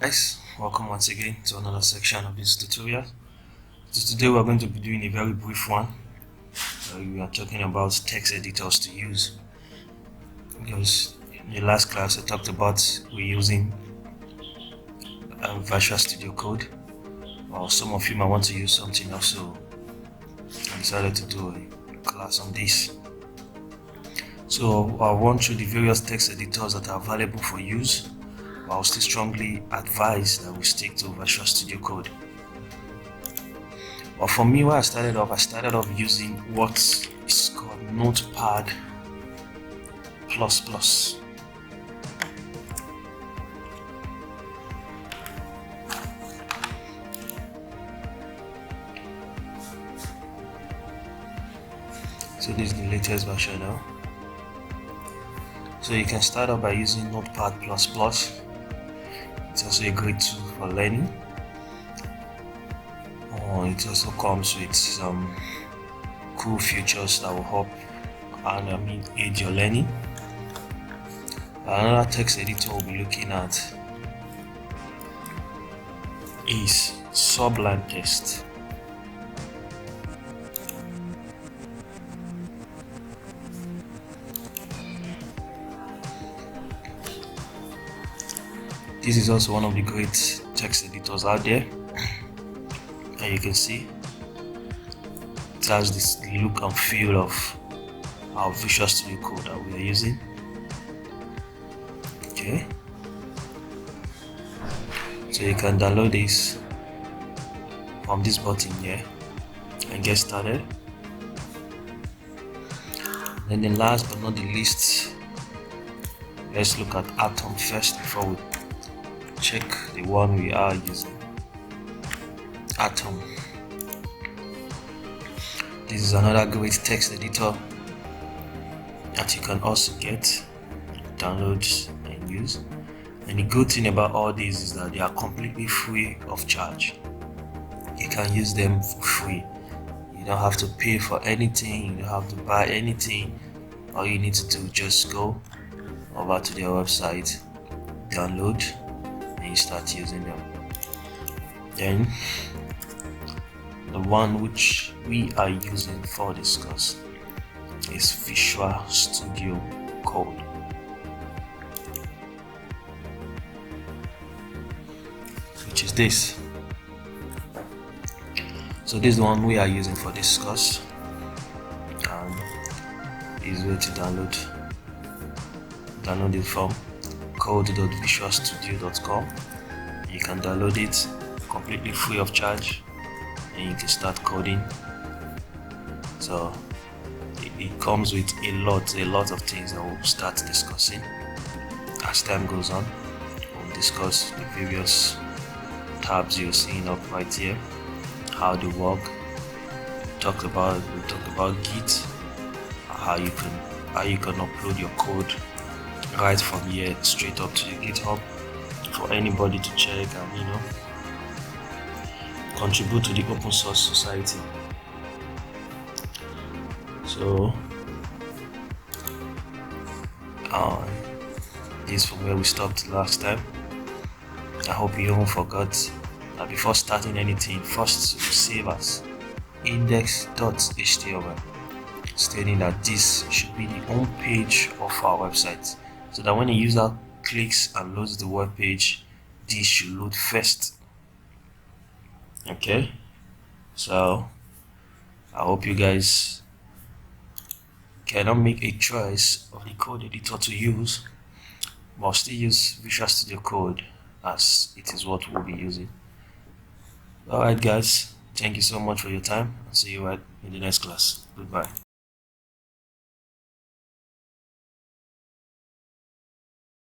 Guys, welcome once again to another section of this tutorial. So today we're going to be doing a very brief one. We are talking about text editors to use, because in the last class I talked about we're using Visual Studio Code, or some of you might want to use something else, so I decided to do a class on this. So I'll run through the various text editors that are available for use. I'll still strongly advise that we stick to Visual Studio Code. But for me, when I started off using what is called Notepad++. So this is the latest version now. So you can start off by using Notepad++. It's also a great tool for learning. It also comes with some cool features that will help and aid your learning. Another text editor we'll be looking at is Sublime Text. This is also one of the great text editors out there, and you can see it has this look and feel of our Visual Studio Code that we are using. Okay, so you can download this from this button here and get started. Then the last but not the least, let's look at Atom first before we check the one we are using. Atom. This is another great text editor that you can also get, download and use. And the good thing about all these is that they are completely free of charge. You can use them for free. You don't have to pay for anything, you don't have to buy anything. All you need to do is just go over to their website, download, and you start using them. Then the one which we are using for this course is Visual Studio Code. Which is this. So this is the one we are using for this course, and is where to download it from code.visualstudio.com. You can download it completely free of charge, and you can start coding. So it comes with a lot of things that we'll start discussing as time goes on. We'll discuss the various tabs you're seeing up right here, how they work. We'll talk about Git, how you can upload your code right from here straight up to the GitHub for anybody to check and contribute to the open source society. So this is from where we stopped last time. I hope you don't forget that before starting anything, first save as index.html, stating that this should be the home page of our website, so that when a user clicks and loads the web page, this should load first. Okay, so I hope you guys cannot make a choice of the code editor to use, but still use Visual Studio Code, as it is what we'll be using. Alright guys, thank you so much for your time, and see you in the next class. Goodbye.